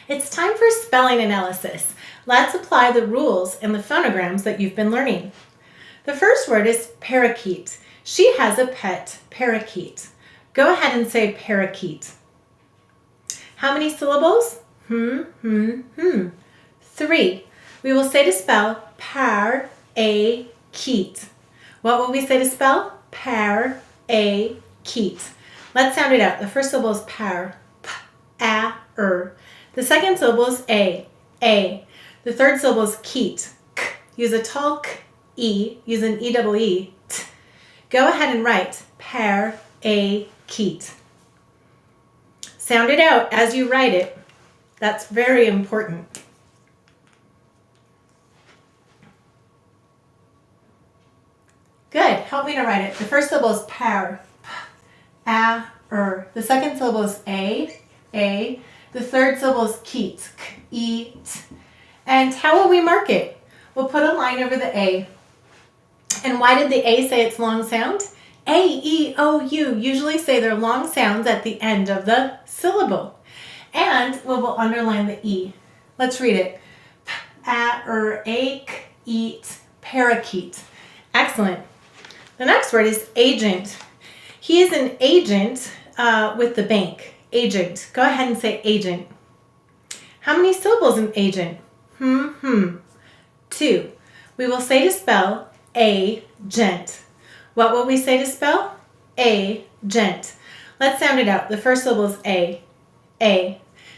It's time for spelling analysis. Let's apply the rules and the phonograms that you've been learning. The first word is parakeet. She has a pet parakeet. Go ahead and say parakeet. How many syllables? 3. We will say to spell par-a-keet. What will we say to spell? Par-a-keet. Let's sound it out. The first syllable is par, p-a-er. The second syllable is a. The third syllable is keet, k. Use a tall k, e. Use an e-double-e, t. Go ahead and write par-a-keet. Sound it out as you write it. That's very important. Good. Help me to write it. The first syllable is par, p-a-er. The second syllable is a. The third syllable is keet, k, e, t. And how will we mark it? We'll put a line over the A. And why did the A say its long sound? A, E, O, U usually say their long sounds at the end of the syllable. And we'll underline the E. Let's read it. P-a-er-ake, eat, parakeet. Excellent. The next word is agent. He is an agent with the bank. Agent. Go ahead and say agent. How many syllables in agent? 2. We will say to spell a-gent. What will we say to spell? A-gent. Let's sound it out. The first syllable is a.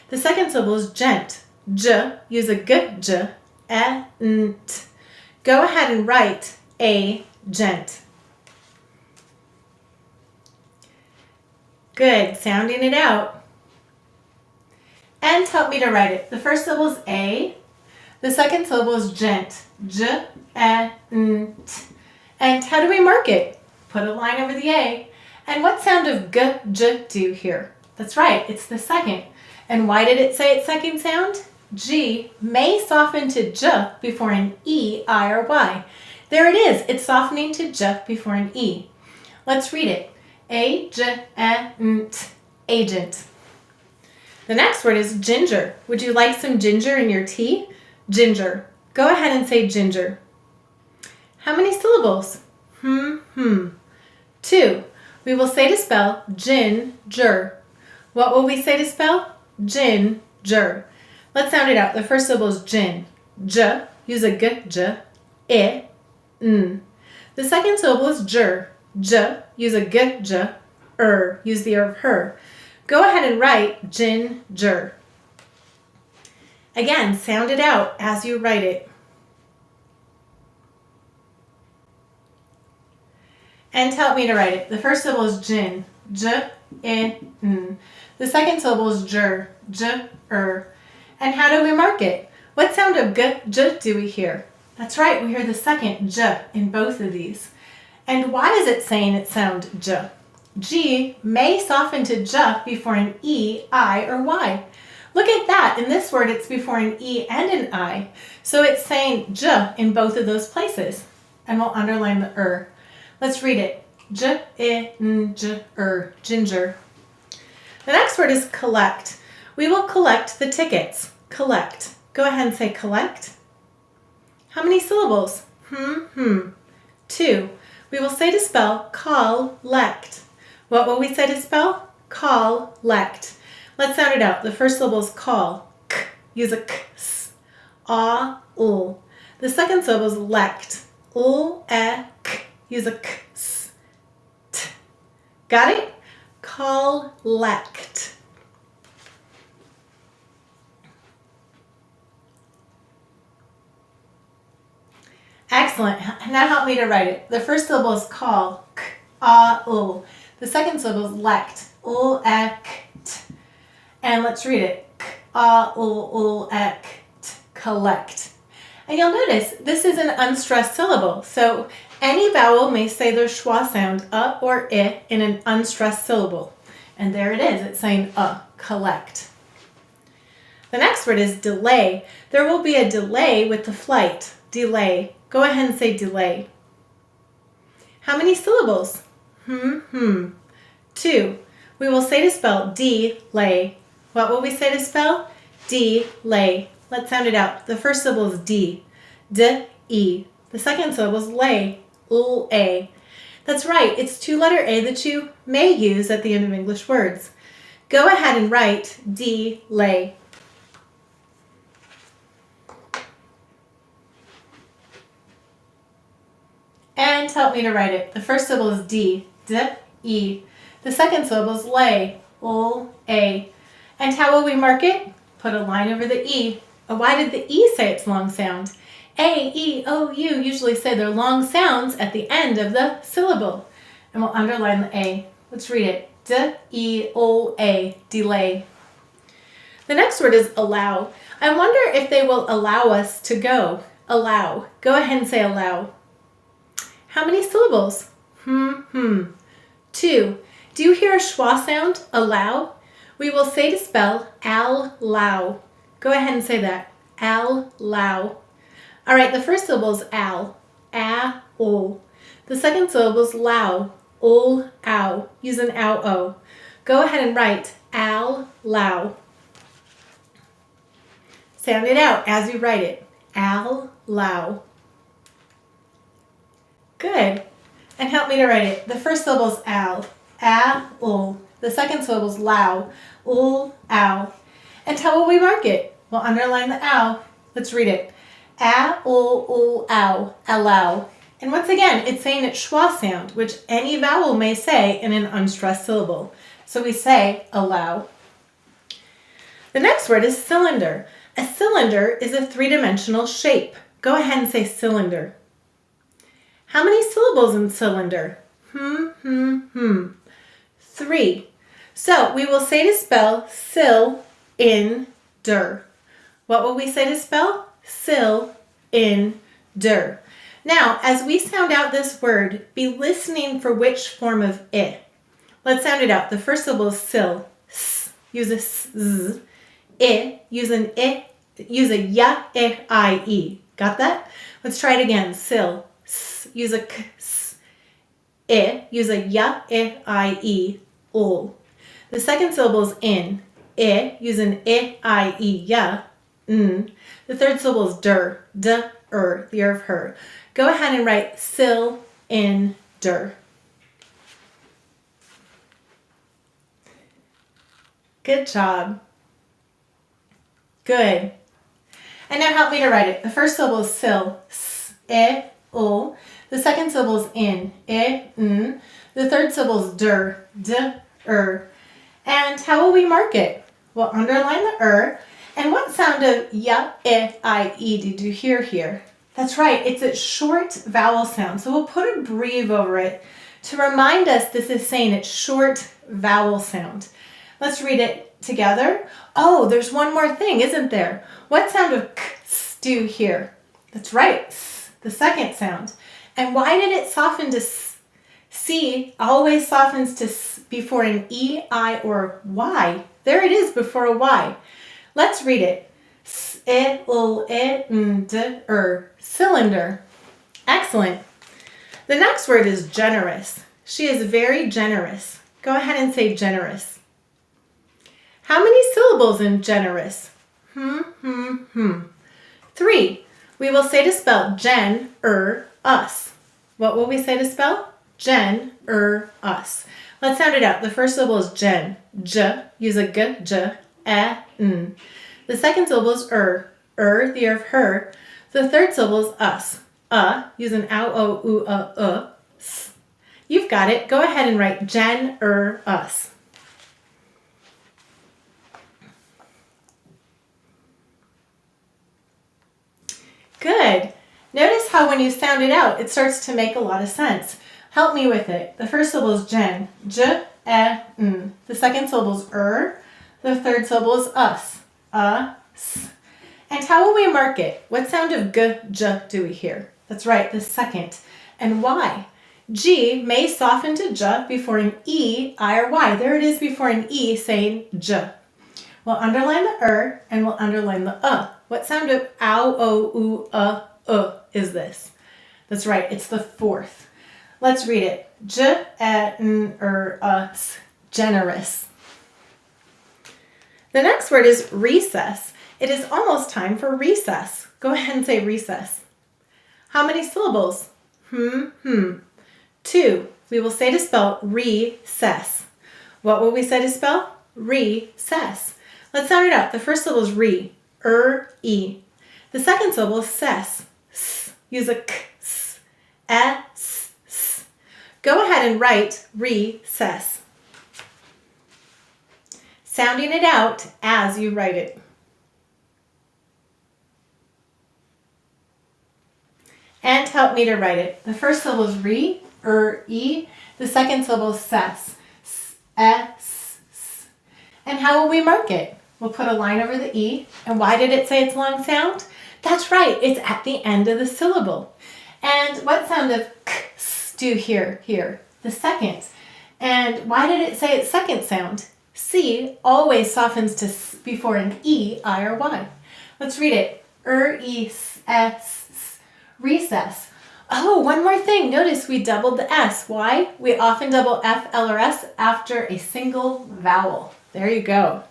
The second syllable is gent. J. Use a g, j, e-n-t. Go ahead and write a-gent. Good. Sounding it out. And help me to write it. The first syllable is a. The second syllable is gent. J-e-n-t. And how do we mark it? Put a line over the A. And what sound of g, j do here? That's right, it's the second. And why did it say its second sound? G may soften to j before an E, I, or Y. There it is. It's softening to j before an E. Let's read it. A-j-e-n-t. Agent. The next word is ginger. Would you like some ginger in your tea? Ginger. Go ahead and say ginger. How many syllables? 2. We will say to spell gin-ger. What will we say to spell? Gin-ger. Let's sound it out. The first syllable is gin. J. Use a g, j, I-n. The second syllable is ger. J. Use a g, j, Use the of her. Go ahead and write gin-ger. Again, sound it out as you write it. And help me to write it. The first syllable is gin. J-I-n. The second syllable is ger. J-er. And how do we mark it? What sound of g, j do we hear? That's right, we hear the second j in both of these. And why is it saying it sound j? G may soften to j before an E, I, or Y. Look at that. In this word, it's before an E and an I. So it's saying j in both of those places. And we'll underline the er. Let's read it. J-I-n-j-er. Ginger. The next word is collect. We will collect the tickets. Collect. Go ahead and say collect. How many syllables? 2. We will say to spell call-lect. What will we say to spell? Call-lect. Let's sound it out. The first syllable is call. K. Use a k, s. A-l. The second syllable is lect. L-e-k. Use a k, s. T. Got it? Call-lect. Excellent. Now help me to write it. The first syllable is call. K, a-l. The second syllable is lect. L-e-k-t. And let's read it. K, a-l-l-e-k-t. Collect. And you'll notice this is an unstressed syllable. So any vowel may say their schwa sound, or I, in an unstressed syllable. And there it is. It's saying collect. The next word is delay. There will be a delay with the flight. Delay. Go ahead and say delay. How many syllables? 2. We will say to spell delay. What will we say to spell? delay. Let's sound it out. The first syllable is D, D-E. The second syllable is lay, L-A. That's right, it's two-letter A that you may use at the end of English words. Go ahead and write delay. And help me to write it. The first syllable is D, D-E. The second syllable is lay, L-A. And how will we mark it? Put a line over the E. Why did the E say its long sound? A, E, O, U usually say their long sounds at the end of the syllable. And we'll underline the A. Let's read it. D-E-O-A, delay. The next word is allow. I wonder if they will allow us to go. Allow. Go ahead and say allow. How many syllables? 2. Do you hear a schwa sound? Allow? We will say to spell al-low. Go ahead and say that. Al-low. All right, the first syllable is al. A-ol. The second syllable is low. Ol-ow. Use an ow-o. Go ahead and write al-low. Sound it out as you write it. Al-low. Good. And help me to write it. The first syllable is al. A-ol. The second syllable is low. Ol-ow. And how will we mark it? We'll underline the ow. Let's read it. A-ol-ol-ow. Allow. And once again, it's saying its schwa sound, which any vowel may say in an unstressed syllable. So we say allow. The next word is cylinder. A cylinder is a three-dimensional shape. Go ahead and say cylinder. How many syllables in cylinder? 3. So we will say to spell sil-in-der. What will we say to spell? Sil-in-der. Now, as we sound out this word, be listening for which form of I. Let's sound it out. The first syllable is sil. S. Use a s. I. Use an I. Use a ya, I, e. Got that? Let's try it again. Sil. S. Use a k. S. I. Use a ya, I, e. Ol. The second syllable is in. I. Use an I, e, ya. N. The third syllable is der. D, the of her. Go ahead and write sil-in-der. Good job. Good. And now help me to write it. The first syllable is sil. S, I, o. The second syllable is in. I, n. The third syllable is der. D, And how will we mark it? We'll underline the And what sound of ya, I, e did you hear here? That's right, it's a short vowel sound. So we'll put a breve over it to remind us this is saying it's short vowel sound. Let's read it together. Oh, there's one more thing, isn't there? What sound of k do you hear? That's right, s, the second sound. And why did it soften to s? C always softens to s before an E, I, or Y. There it is before a Y. Let's read it. Cylinder. Excellent. The next word is generous. She is very generous. Go ahead and say generous. How many syllables in generous? 3. We will say to spell us. What will we say to spell? us. Let's sound it out. The first syllable is gen. J. Use a g, j, n. The second syllable is the of her. The third syllable is us. Use an ow, o, u, s. You've got it. Go ahead and write us. Good. Notice how when you sound it out, it starts to make a lot of sense. Help me with it. The first syllable is gen. J, n. The second syllable is The third syllable is us. S. And how will we mark it? What sound of g, j do we hear? That's right, the second. And why? G may soften to j before an E, I, or Y. There it is before an E saying j. We'll underline the and we'll underline the What sound of ow, o, u, is this? That's right, it's the fourth. Let's read it. J, n, us. Generous. The next word is recess. It is almost time for recess. Go ahead and say recess. How many syllables? 2. We will say to spell recess. What will we say to spell? Recess. Let's sound it out. The first syllable is re, e. The second syllable is ses, s. Use a k, s, s, s. Go ahead and write recess, sounding it out as you write it. And help me to write it. The first syllable is re, e. The second syllable is ses, s, s. And how will we mark it? We'll put a line over the e. And why did it say it's long sound? That's right, it's at the end of the syllable. And what sound does k, s do here? The second. And why did it say its second sound? C always softens to s before an e, I, or y. Let's read it. E, s, s, recess. Oh, one more thing. Notice we doubled the S. Why? We often double F, L, or S after a single vowel. There you go.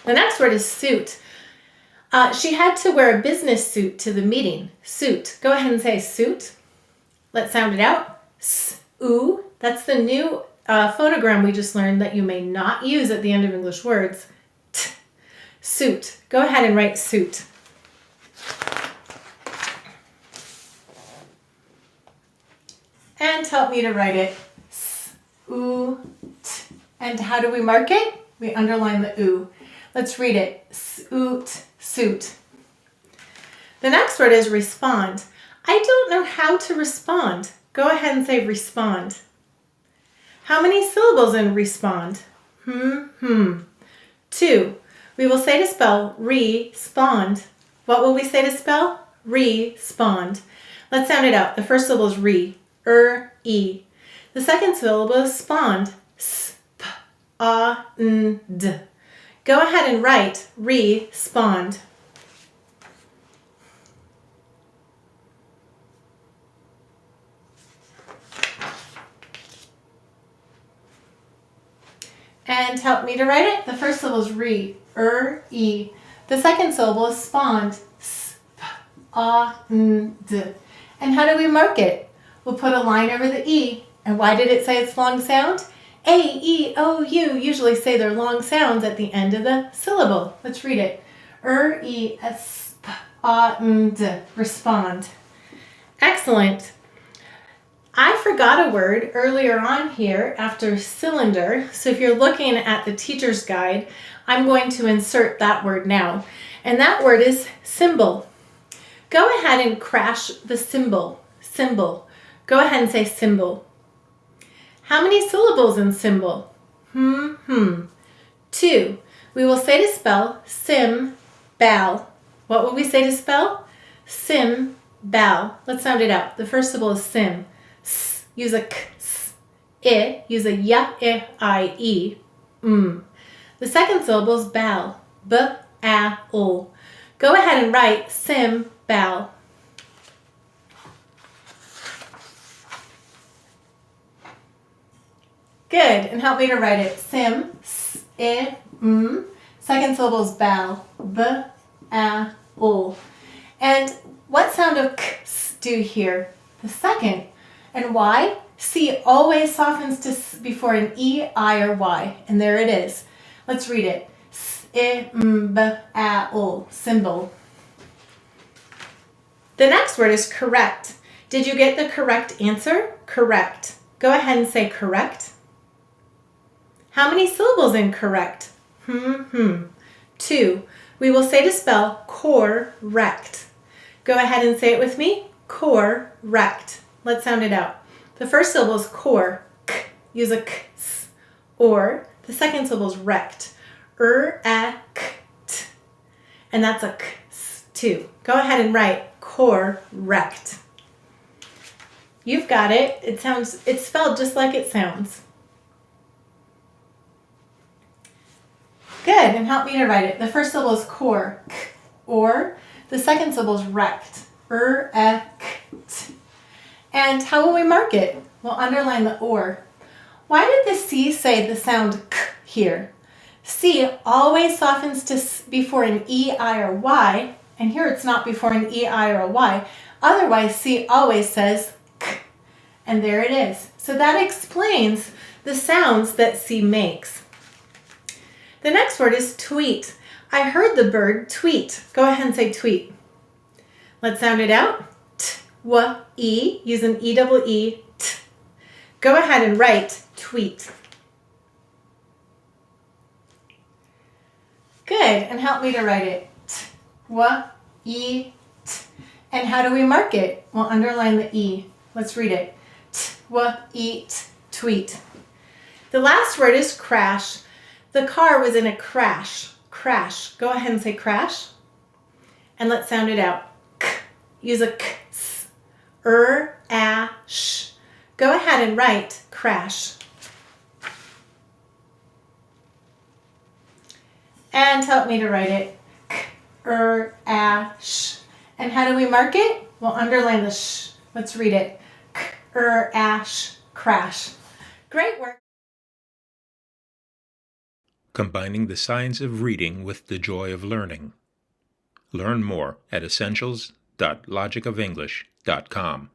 The next word is suit. She had to wear a business suit to the meeting. Suit. Go ahead and say suit. Let's sound it out. S-oo. That's the new phonogram we just learned that you may not use at the end of English words. T. Suit. Go ahead and write suit. And help me to write it. S-oo-t. And how do we mark it? We underline the oo. Let's read it. Suit, suit. The next word is respond. I don't know how to respond. Go ahead and say respond. How many syllables in respond? 2. We will say to spell respond. What will we say to spell? Respond. Let's sound it out. The first syllable is re, e. The second syllable is spond, sp, d. Go ahead and write respond. And help me to write it. The first syllable is re, e. The second syllable is spond, sp, d. And how do we mark it? We'll put a line over the e. And why did it say it's long sound? A, E, O, U usually say their long sounds at the end of the syllable. Let's read it. E, S, P, D. Respond. Excellent. I forgot a word earlier on here after cylinder. So if you're looking at the teacher's guide, I'm going to insert that word now. And that word is symbol. Go ahead and crash the symbol. Symbol. Go ahead and say symbol. How many syllables in symbol? 2. We will say to spell sim, bal. What will we say to spell? Sim, bal. Let's sound it out. The first syllable is sim. S. Use a k, s. I. Use a y, I, e. The second syllable is bal. B, a, o. Go ahead and write sim, bal. Good, and help me to write it. Sim, s, I, Second syllable is bal, b, a, o. And what sound do k, s do here? The second. And why? C always softens to s before an e, I, or y. And there it is. Let's read it. S, I, b, a, o. Symbol. The next word is correct. Did you get the correct answer? Correct. Go ahead and say correct. How many syllables in correct? 2. We will say to spell correct. Go ahead and say it with me. Correct. Let's sound it out. The first syllable is cor, k. Use a k, s. Or the second syllable is rect, a, k, t. And that's a k, s, too. Go ahead and write correct. You've got it. It's spelled just like it sounds. Good, and help me to write it. The first syllable is cor, k, or. The second syllable is rect, a, k, t. And how will we mark it? We'll underline the or. Why did the C say the sound k here? C always softens to before an E, I, or Y, and here it's not before an E, I, or a Y. Otherwise, C always says K, and there it is. So that explains the sounds that C makes. The next word is tweet. I heard the bird tweet. Go ahead and say tweet. Let's sound it out. T-w-e, use an E-double-E, t. Go ahead and write tweet. Good, and help me to write it. T-w-e, t. And how do we mark it? We'll underline the E. Let's read it. T-w-e, t, tweet. The last word is crash. The car was in a crash. Crash. Go ahead and say crash. And let's sound it out. K. Use a k, s, sh. Go ahead and write crash. And help me to write it. K, sh. And how do we mark it? We'll underline the sh. Let's read it. K, sh, crash. Great work. Combining the science of reading with the joy of learning. Learn more at essentials.logicoфenglish.com.